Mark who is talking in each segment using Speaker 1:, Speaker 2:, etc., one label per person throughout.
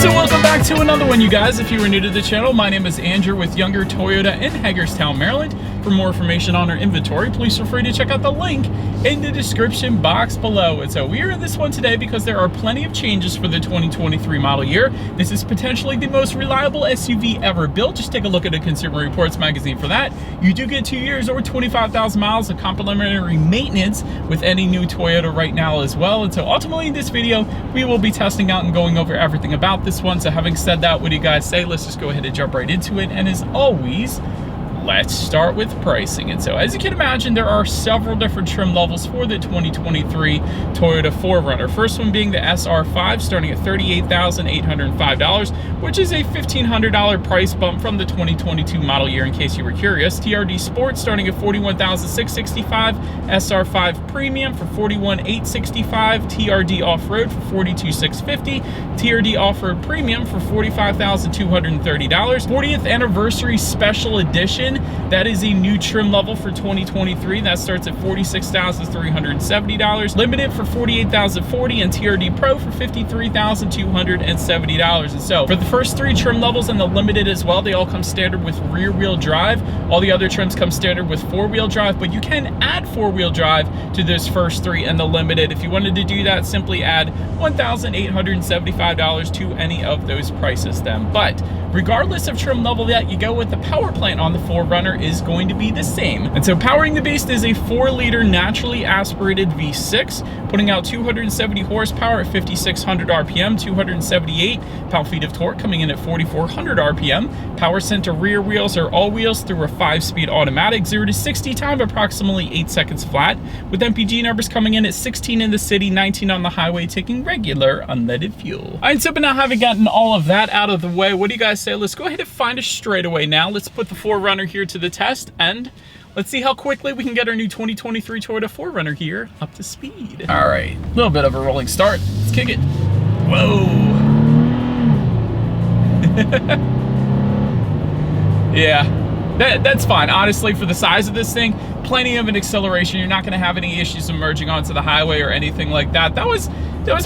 Speaker 1: So welcome back to another one, you guys. If you are new to the channel, my name is Andrew with Younger Toyota in Hagerstown, Maryland. For more information on our inventory, please feel free to check out the link in the description box below. And so we are in this one today because there are plenty of changes for the 2023 model year. This is potentially the most reliable SUV ever built. Just take a look at the Consumer Reports magazine for that. You do get 2 years or 25,000 miles of complimentary maintenance with any new Toyota right now as well. And so ultimately in this video, we will be testing out and going over everything about this one. So having said that, what do you guys say? Let's just go ahead and jump right into it. And as always, let's start with pricing. And so as you can imagine, there are several different trim levels for the 2023 Toyota 4Runner. First one being the SR5, starting at $38,805, which is a $1,500 price bump from the 2022 model year, in case you were curious. TRD Sport starting at $41,665, SR5 Premium for $41,865, TRD Off-Road for $42,650, TRD Off-Road Premium for $45,230, 40th Anniversary Special Edition. That is a new trim level for 2023. That starts at $46,370. Limited for $48,040 and TRD Pro for $53,270. And so for the first three trim levels and the limited as well, they all come standard with rear wheel drive. All the other trims come standard with four wheel drive, but you can add four wheel drive to those first three and the limited. If you wanted to do that, simply add $1,875 to any of those prices then. But regardless of trim level that you go with, the power plant on the 4Runner is going to be the same. And so powering the beast is a 4-liter naturally aspirated V6, putting out 270 horsepower at 5,600 RPM, 278 pound-feet of torque, coming in at 4,400 RPM. Power sent to rear wheels or all wheels through a 5-speed automatic, 0 to 60 time approximately 8 seconds flat, with MPG numbers coming in at 16 in the city, 19 on the highway, taking regular unleaded fuel. All right, so but now having gotten all of that out of the way, what do you guys say? Let's go ahead and find a straightaway now. Let's put the 4Runner here to the test, and let's see how quickly we can get our new 2023 Toyota 4Runner here up to speed. All right, a little bit of a rolling start. Let's kick it. Whoa. Yeah, that's fine. Honestly, for the size of this thing, plenty of an acceleration. You're not gonna have any issues emerging onto the highway or anything like that. That was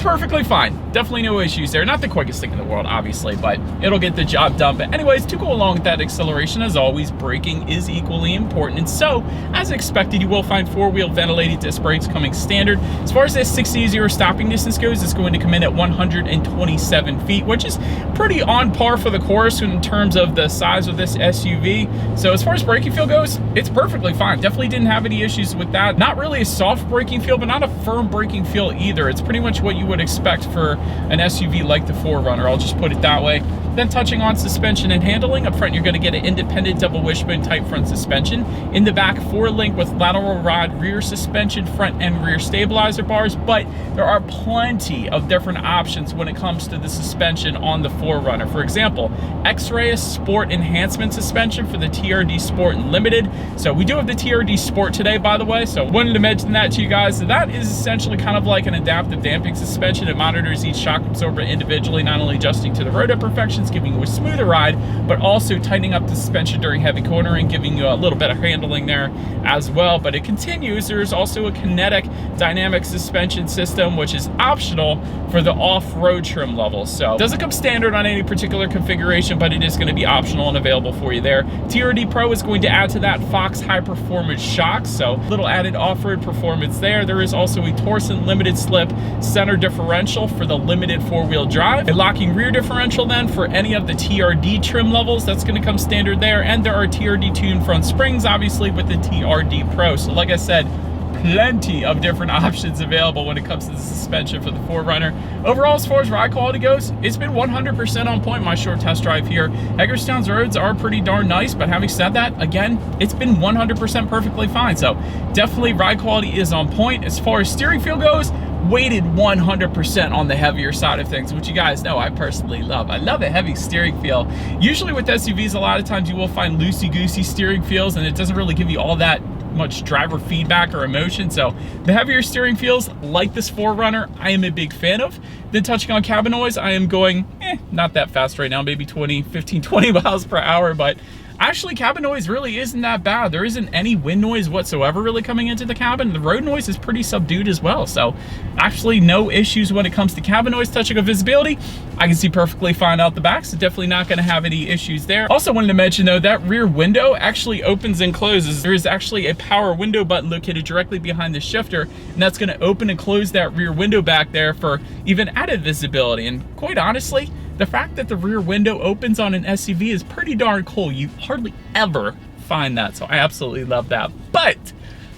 Speaker 1: perfectly fine. Definitely no issues there. Not the quickest thing in the world, obviously, but it'll get the job done. But anyways, to go along with that acceleration, as always, braking is equally important. And so, as expected, you will find four-wheel ventilated disc brakes coming standard. As far as that 60-0 stopping distance goes, it's going to come in at 127 feet, which is pretty on par for the course in terms of the size of this SUV. So as far as braking feel goes, it's perfectly fine. Definitely didn't have any issues with that. Not really a soft braking feel, but not a firm braking feel either. It's pretty much what you would expect for an SUV like the 4Runner. I'll just put it that way. Then touching on suspension and handling, up front you're going to get an independent double wishbone type front suspension. In the back, 4-link with lateral rod rear suspension, front and rear stabilizer bars, but there are plenty of different options when it comes to the suspension on the 4Runner. For example, X-Ray Sport Enhancement suspension for the TRD Sport and Limited. So we do have the TRD Sport today, by the way, so wanted to mention that to you guys. So that is essentially kind of like an adaptive damping suspension. It monitors each shock absorber individually, not only adjusting to the road imperfections, giving you a smoother ride, but also tightening up the suspension during heavy cornering, giving you a little bit of handling there as well. But it continues. There's also a kinetic dynamic suspension system, which is optional for the off-road trim level. So it doesn't come standard on any particular configuration, but it is going to be optional and available for you there. TRD Pro is going to add to that Fox high performance shocks, so little added off-road performance there. There is also a Torsen limited slip center differential for the limited four-wheel drive, a locking rear differential then for any of the TRD trim levels. That's going to come standard there, and there are TRD tuned front springs, obviously, with the TRD Pro. So like I said, plenty of different options available when it comes to the suspension for the 4Runner. Overall, as far as ride quality goes, it's been 100% on point my short test drive here. Hagerstown's roads are pretty darn nice, but having said that, again, it's been 100% perfectly fine. So definitely ride quality is on point. As far as steering feel goes, weighted 100% on the heavier side of things, which you guys know I personally love. I love a heavy steering feel. Usually with SUVs, a lot of times you will find loosey-goosey steering feels, and it doesn't really give you all that much driver feedback or emotion. So the heavier steering feels like this 4Runner, I am a big fan of. Then touching on cabin noise, I am going not that fast right now, maybe 15, 20 miles per hour, but Actually, cabin noise really isn't that bad. There isn't any wind noise whatsoever really coming into the cabin. The road noise is pretty subdued as well. So actually no issues when it comes to cabin noise. Touching of visibility, I can see perfectly fine out the back, so definitely not gonna have any issues there. Also wanted to mention though, that rear window actually opens and closes. There is actually a power window button located directly behind the shifter, and that's gonna open and close that rear window back there for even added visibility. And quite honestly, the fact that the rear window opens on an SUV is pretty darn cool. You hardly ever find that, so I absolutely love that. But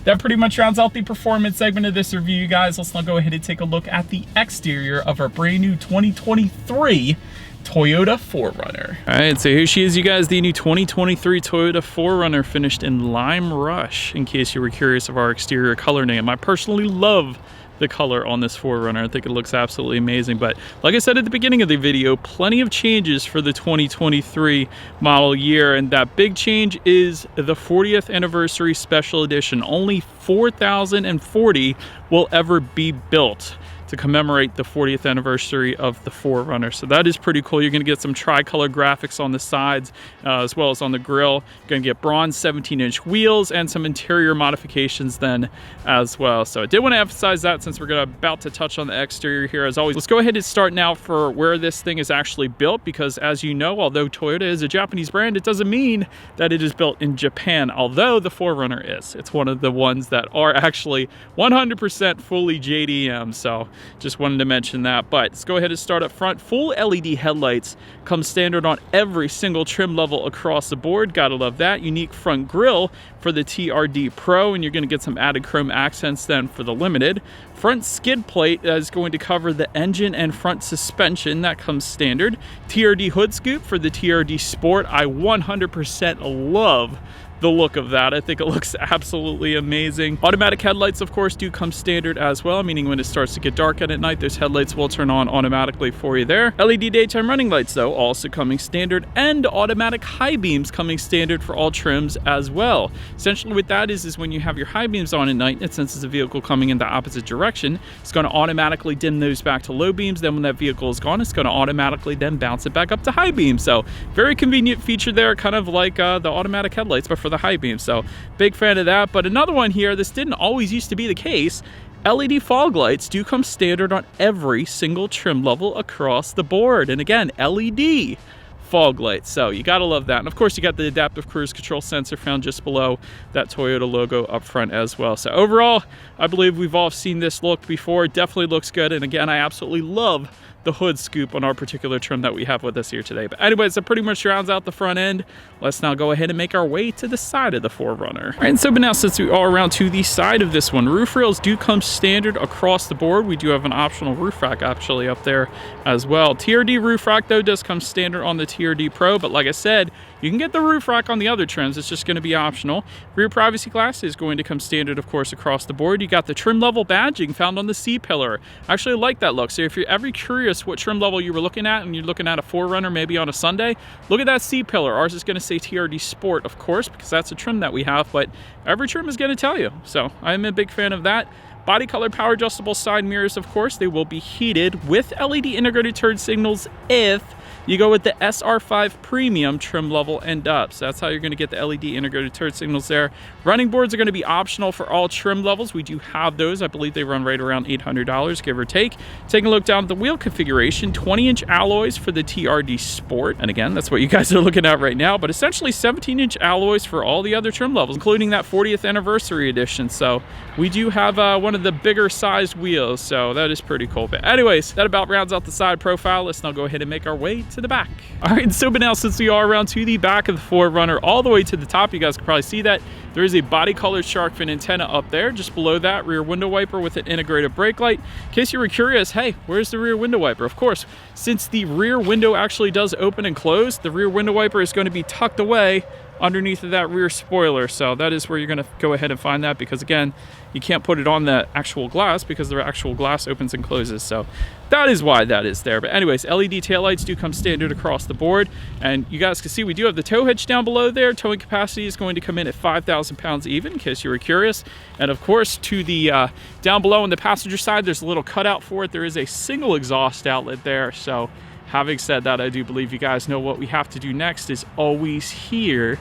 Speaker 1: that pretty much rounds out the performance segment of this review, you guys. Let's now go ahead and take a look at the exterior of our brand new 2023 Toyota 4Runner. All right, so here she is, you guys, the new 2023 Toyota 4Runner, finished in Lime Rush, in case you were curious of our exterior color name. I personally love the color on this 4Runner. I think it looks absolutely amazing. But like I said at the beginning of the video, plenty of changes for the 2023 model year, and that big change is the 40th anniversary special edition. Only 4,040 will ever be built to commemorate the 40th anniversary of the 4Runner. So that is pretty cool. You're gonna get some tricolor graphics on the sides as well as on the grille. You're gonna get bronze 17-inch wheels and some interior modifications then as well. So I did want to emphasize that since we're about to touch on the exterior here as always. Let's go ahead and start now for where this thing is actually built, because as you know, although Toyota is a Japanese brand, it doesn't mean that it is built in Japan, although the 4Runner is. It's one of the ones that are actually 100% fully JDM. So just wanted to mention that. But let's go ahead and start up front. Full LED headlights come standard on every single trim level across the board. Gotta love that. Unique front grille for the TRD Pro, and you're going to get some added chrome accents then for the Limited. Front skid plate is going to cover the engine and front suspension. That comes standard. TRD hood scoop for the TRD Sport. I 100% love the look of that. I think it looks absolutely amazing. Automatic headlights, of course, do come standard as well, meaning when it starts to get dark out at night, those headlights will turn on automatically for you there. LED daytime running lights, though, also coming standard, and automatic high beams coming standard for all trims as well. Essentially what that is when you have your high beams on at night, it senses a vehicle coming in the opposite direction, it's going to automatically dim those back to low beams. Then when that vehicle is gone, it's going to automatically then bounce it back up to high beams. So very convenient feature there, kind of like the automatic headlights, but for the high beam. So big fan of that. But another one here, this didn't always used to be the case. LED fog lights do come standard on every single trim level across the board. And again, LED fog lights. So you gotta love that. And of course you got the adaptive cruise control sensor found just below that Toyota logo up front as well. So overall, I believe we've all seen this look before. It definitely looks good. And again, I absolutely love the hood scoop on our particular trim that we have with us here today. But anyways, that pretty much rounds out the front end. Let's now go ahead and make our way to the side of the 4Runner. All right, and so but now since we are around to the side of this one, roof rails do come standard across the board. We do have an optional roof rack actually up there as well. TRD roof rack though does come standard on the TRD Pro, but like I said, you can get the roof rack on the other trims. It's just going to be optional. Rear privacy glass is going to come standard, of course, across the board. You got the trim level badging found on the C-pillar. I actually like that look. So if you're ever curious what trim level you were looking at and you're looking at a 4Runner maybe on a Sunday, look at that C-pillar. Ours is going to say TRD Sport, of course, because that's a trim that we have, but every trim is going to tell you. So I'm a big fan of that. Body color power adjustable side mirrors, of course, they will be heated with LED integrated turn signals if you go with the SR5 Premium trim level and up. So that's how you're going to get the LED integrated turn signals there. Running boards are going to be optional for all trim levels. We do have those. I believe they run right around $800, give or take. Taking a look down at the wheel configuration, 20-inch alloys for the TRD Sport. And again, that's what you guys are looking at right now, but essentially 17-inch alloys for all the other trim levels, including that 40th anniversary edition. So we do have one of the bigger sized wheels, so that is pretty cool. But anyways, that about rounds out the side profile. Let's now go ahead and make our way to the back. All right, so but now since we are around to the back of the 4Runner all the way to the top, you guys can probably see that there is a body colored shark fin antenna up there. Just below that, rear window wiper with an integrated brake light. In case you were curious, hey, where's the rear window wiper? Of course, since the rear window actually does open and close, the rear window wiper is going to be tucked away underneath of that rear spoiler. So that is where you're going to go ahead and find that, because again, you can't put it on the actual glass because the actual glass opens and closes. So that is why that is there. But anyways, LED taillights do come standard across the board. And you guys can see we do have the tow hitch down below there. Towing capacity is going to come in at 5,000 pounds even, in case you were curious. And of course, to the down below on the passenger side, there's a little cutout for it. There is a single exhaust outlet there. So having said that, I do believe you guys know what we have to do next is always here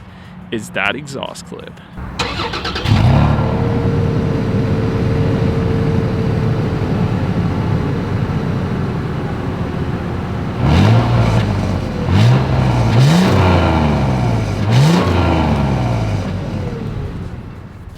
Speaker 1: is that exhaust clip.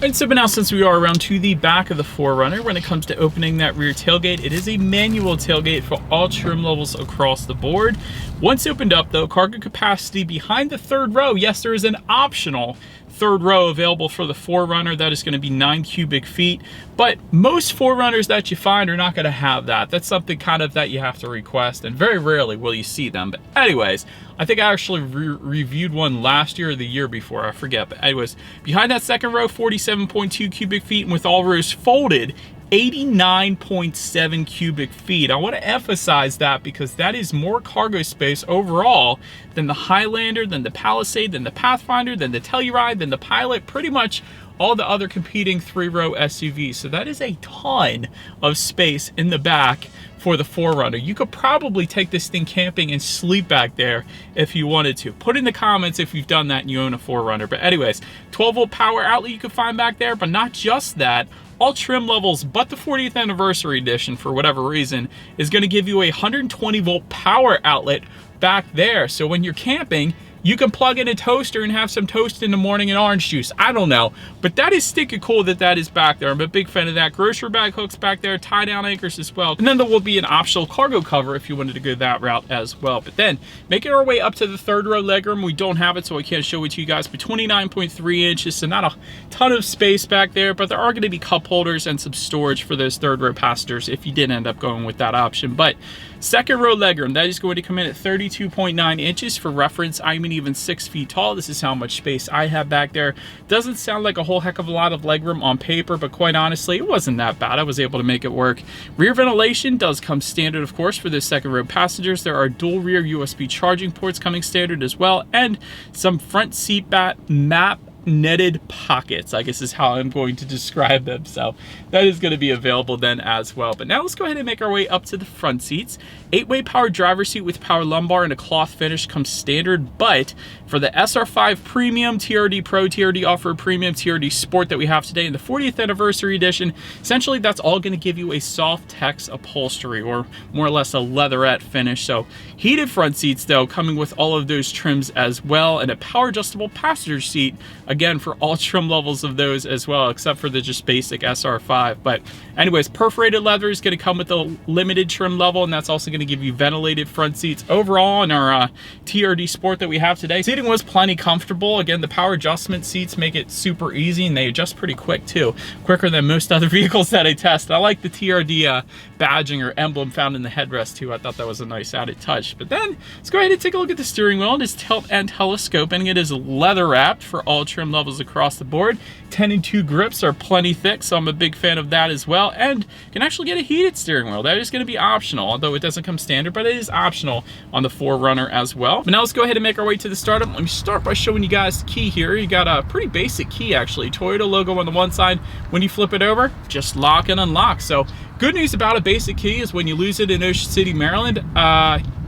Speaker 1: And so now, since we are around to the back of the 4Runner, when it comes to opening that rear tailgate, it is a manual tailgate for all trim levels across the board. Once opened up though, cargo capacity behind the third row, yes, there is an optional third row available for the 4Runner. That is going to be 9 cubic feet, but most 4Runners that you find are not going to have that. That's something kind of that you have to request, and very rarely will you see them. But anyways, I think I actually reviewed one last year or the year before, I forget. But anyways, behind that second row, 47.2 cubic feet, and with all rows folded, 89.7 cubic feet. I want to emphasize that because that is more cargo space overall than the Highlander, than the Palisade, than the Pathfinder, than the Telluride, than the Pilot, pretty much all the other competing 3-row SUVs. So that is a ton of space in the back for the 4Runner. You could probably take this thing camping and sleep back there if you wanted to. Put in the comments if you've done that and you own a 4Runner. But anyways, 12-volt power outlet you can find back there, but not just that. All trim levels but the 40th anniversary edition, for whatever reason, is going to give you a 120-volt power outlet back there. So when you're camping, you can plug in a toaster and have some toast in the morning and orange juice. I don't know, but that is stinking cool that that is back there. I'm a big fan of that. Grocery bag hooks back there, tie down anchors as well. And then there will be an optional cargo cover if you wanted to go that route as well. But then making our way up to the third row legroom, we don't have it, so I can't show it to you guys, but 29.3 inches, so not a ton of space back there, but there are going to be cup holders and some storage for those third row passengers if you did end up going with that option. But second row legroom, that is going to come in at 32.9 inches. For reference, I'm even 6 feet tall. This is how much space I have back there. Doesn't sound like a whole heck of a lot of legroom on paper, but quite honestly, it wasn't that bad. I was able to make it work. Rear ventilation does come standard, of course, for the second row passengers. There are dual rear USB charging ports coming standard as well, and some front seat map netted pockets, I guess is how I'm going to describe them. So that is going to be available then as well. But now let's go ahead and make our way up to the front seats. 8-way power driver seat with power lumbar and a cloth finish comes standard, but for the SR5 Premium, TRD Pro, TRD Off-Road Premium, TRD Sport that we have today in the 40th anniversary edition, essentially that's all going to give you a soft tex upholstery, or more or less a leatherette finish. So heated front seats though, coming with all of those trims as well, and a power adjustable passenger seat, again, for all trim levels of those as well, except for the just basic SR5. But anyways, perforated leather is going to come with a limited trim level, and that's also going to give you ventilated front seats. Overall, in our TRD Sport that we have today, seating was plenty comfortable. Again, the power adjustment seats make it super easy, and they adjust pretty quick too, quicker than most other vehicles that I test. I like the TRD badging or emblem found in the headrest too. I thought that was a nice added touch. But then let's go ahead and take a look at the steering wheel. It is tilt and telescoping. It is leather wrapped for all trim levels across the board. 10-2 grips are plenty thick, so I'm a big fan of that as well. And you can actually get a heated steering wheel. That is going to be optional, although it doesn't come standard, but it is optional on the 4Runner as well. But now let's go ahead and make our way to the startup. Let me start by showing you guys the key here. You got a pretty basic key actually. Toyota logo on the one side. When you flip it over, just lock and unlock. So good news about a basic key is when you lose it in Ocean City, Maryland,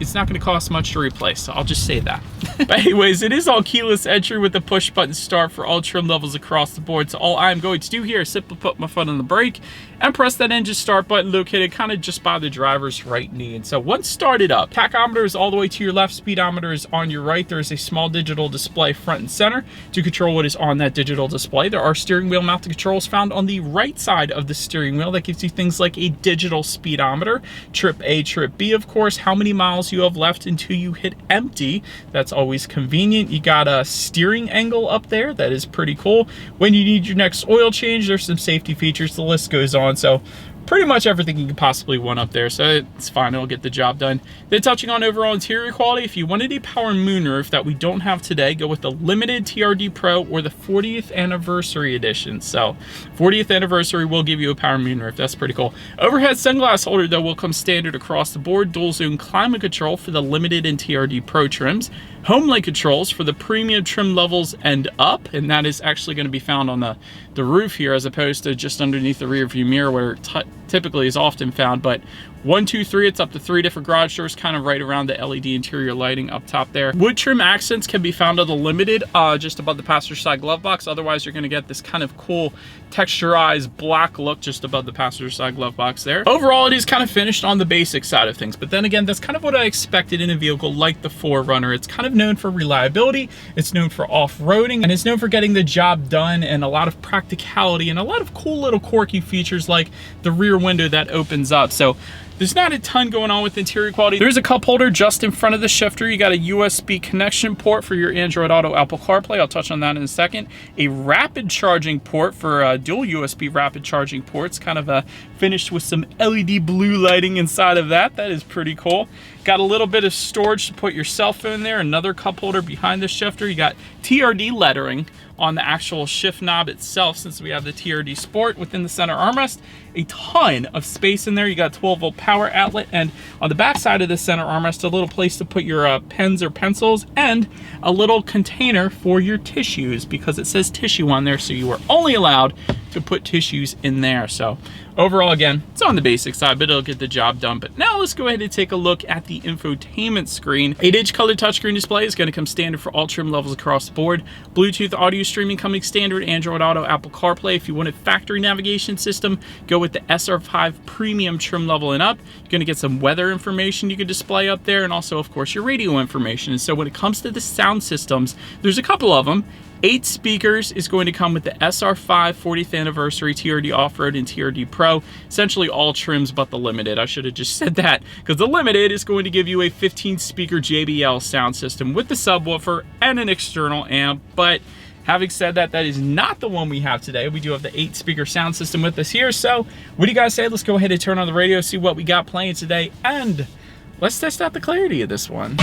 Speaker 1: it's not going to cost much to replace. So I'll just say that. But anyways, it is all keyless entry with the push button start for all trim levels across the board. So all I'm going to do here is simply put my foot on the brake and press that engine start button located kind of just by the driver's right knee. And so once started up, tachometer is all the way to your left, speedometer is on your right. There is a small digital display front and center to control what is on that digital display. There are steering wheel mounted controls found on the right side of the steering wheel that gives you things like a digital speedometer, trip A, trip B, of course, how many miles you have left until you hit empty. That's always convenient. You got a steering angle up there. That is pretty cool. When you need your next oil change, there's some safety features. The list goes on. So pretty much everything you could possibly want up there, so it's fine, it'll get the job done. Then touching on overall interior quality, if you wanted a power moonroof that we don't have today, go with the limited TRD Pro or the 40th anniversary edition. So 40th anniversary will give you a power moonroof. That's pretty cool. Overhead sunglass holder though will come standard across the board. Dual zone climate control for the limited and TRD Pro trims. Home link controls for the premium trim levels and up, and that is actually going to be found on the roof here as opposed to just underneath the rear view mirror where it typically is often found. But 1, 2, 3, it's up to 3 different garage doors, kind of right around the LED interior lighting up top there. Wood trim accents can be found on the Limited, just above the passenger side glove box. Otherwise, you're going to get this kind of cool texturized black look just above the passenger side glove box there. Overall, it is kind of finished on the basic side of things, but then again, that's kind of what I expected in a vehicle like the 4Runner. It's kind of known for reliability, it's known for off-roading, and it's known for getting the job done, and a lot of practicality and a lot of cool little quirky features like the rear window that opens up. So there's not a ton going on with interior quality. There's a cup holder just in front of the shifter. You got a USB connection port for your Android Auto, Apple CarPlay. I'll touch on that in a second. A rapid charging port for dual USB rapid charging ports, kind of finished with some LED blue lighting inside of that. That is pretty cool. Got a little bit of storage to put your cell phone there. Another cup holder behind the shifter. You got TRD lettering on the actual shift knob itself, since we have the TRD Sport within the center armrest. A ton of space in there. You got a 12-volt power outlet, and on the back side of the center armrest, a little place to put your pens or pencils, and a little container for your tissues, because it says tissue on there, so you are only allowed to put tissues in there. So overall, again, it's on the basic side, but it'll get the job done. But now let's go ahead and take a look at the infotainment screen. 8-inch color touchscreen display is going to come standard for all trim levels across the board. Bluetooth audio streaming coming standard, Android Auto, Apple CarPlay. If you want a factory navigation system, go with the SR5 premium trim level and up. You're going to get some weather information you can display up there, and also, of course, your radio information. And so when it comes to the sound systems, there's a couple of them. 8 speakers is going to come with the SR5 40th anniversary TRD Off-Road and TRD Pro. Essentially all trims but the Limited. I should have just said that, because the Limited is going to give you a 15-speaker JBL sound system with the subwoofer and an external amp. But having said that, that is not the one we have today. We do have the 8-speaker sound system with us here. So what do you guys say? Let's go ahead and turn on the radio, see what we got playing today, and let's test out the clarity of this one.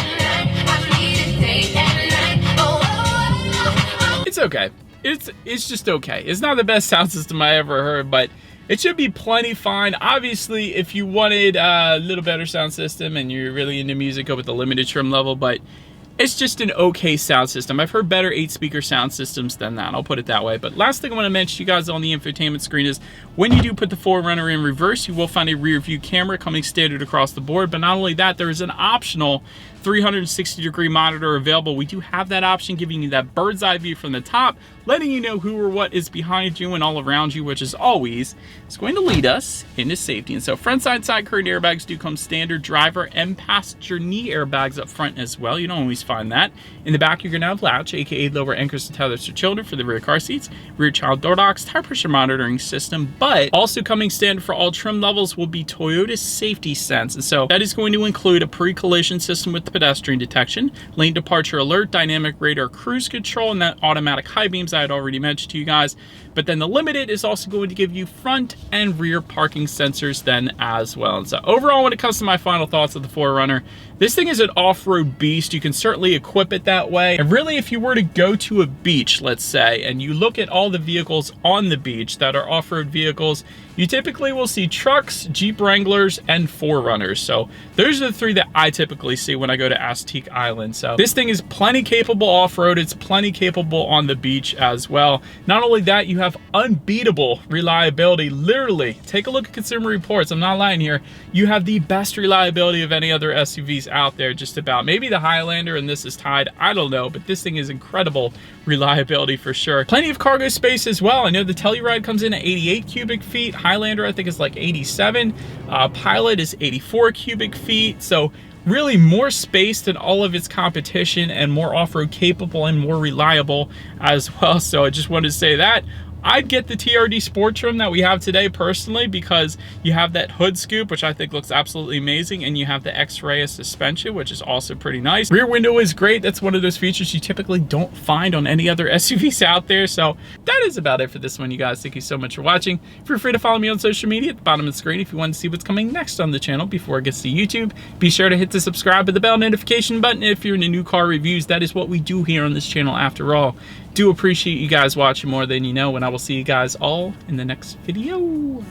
Speaker 1: It's okay. It's just okay. It's not the best sound system I ever heard, but it should be plenty fine. Obviously, if you wanted a little better sound system and you're really into music, go with the Limited trim level, but it's just an okay sound system. I've heard better 8-speaker sound systems than that, I'll put it that way. But last thing I want to mention to you guys on the infotainment screen is when you do put the 4Runner in reverse, you will find a rear view camera coming standard across the board. But not only that, there is an optional 360-degree monitor available. We do have that option, giving you that bird's eye view from the top, letting you know who or what is behind you and all around you, which is always is going to lead us into safety. And so front side curtain airbags do come standard, driver and passenger knee airbags up front as well. You don't always find that. In the back, you're going to have latch, aka lower anchors and tethers for children for the rear car seats, rear child door locks, tire pressure monitoring system. But also coming standard for all trim levels will be Toyota's Safety Sense. And so that is going to include a pre-collision system with pedestrian detection, lane departure alert, dynamic radar cruise control, and that automatic high beams I had already mentioned to you guys. But then the Limited is also going to give you front and rear parking sensors then as well. And so overall, when it comes to my final thoughts of the 4Runner, this thing is an off-road beast. You can certainly equip it that way. And really, if you were to go to a beach, let's say, and you look at all the vehicles on the beach that are off-road vehicles, you typically will see trucks, Jeep Wranglers, and 4Runners. So those are the 3 that I typically see when I go to Azteec Island. So this thing is plenty capable off-road. It's plenty capable on the beach as well. Not only that, you have unbeatable reliability. Literally, take a look at Consumer Reports. I'm not lying here. You have the best reliability of any other SUVs out there, just about. Maybe the Highlander and this is tied, I don't know, but this thing is incredible reliability for sure. Plenty of cargo space as well. I know the Telluride comes in at 88 cubic feet. Highlander, I think, is like 87. Pilot is 84 cubic feet. So really more space than all of its competition, and more off-road capable and more reliable as well. So I just wanted to say that. I'd get the TRD Sport trim that we have today personally, because you have that hood scoop, which I think looks absolutely amazing, and you have the X-ray suspension, which is also pretty nice. Rear window is great. That's one of those features you typically don't find on any other SUVs out there. So that is about it for this one, you guys. Thank you so much for watching. Feel free to follow me on social media at the bottom of the screen if you want to see what's coming next on the channel before it gets to YouTube. Be sure to hit the subscribe with the bell notification button if you're into new car reviews. That is what we do here on this channel after all. Do appreciate you guys watching more than you know, and I will see you guys all in the next video.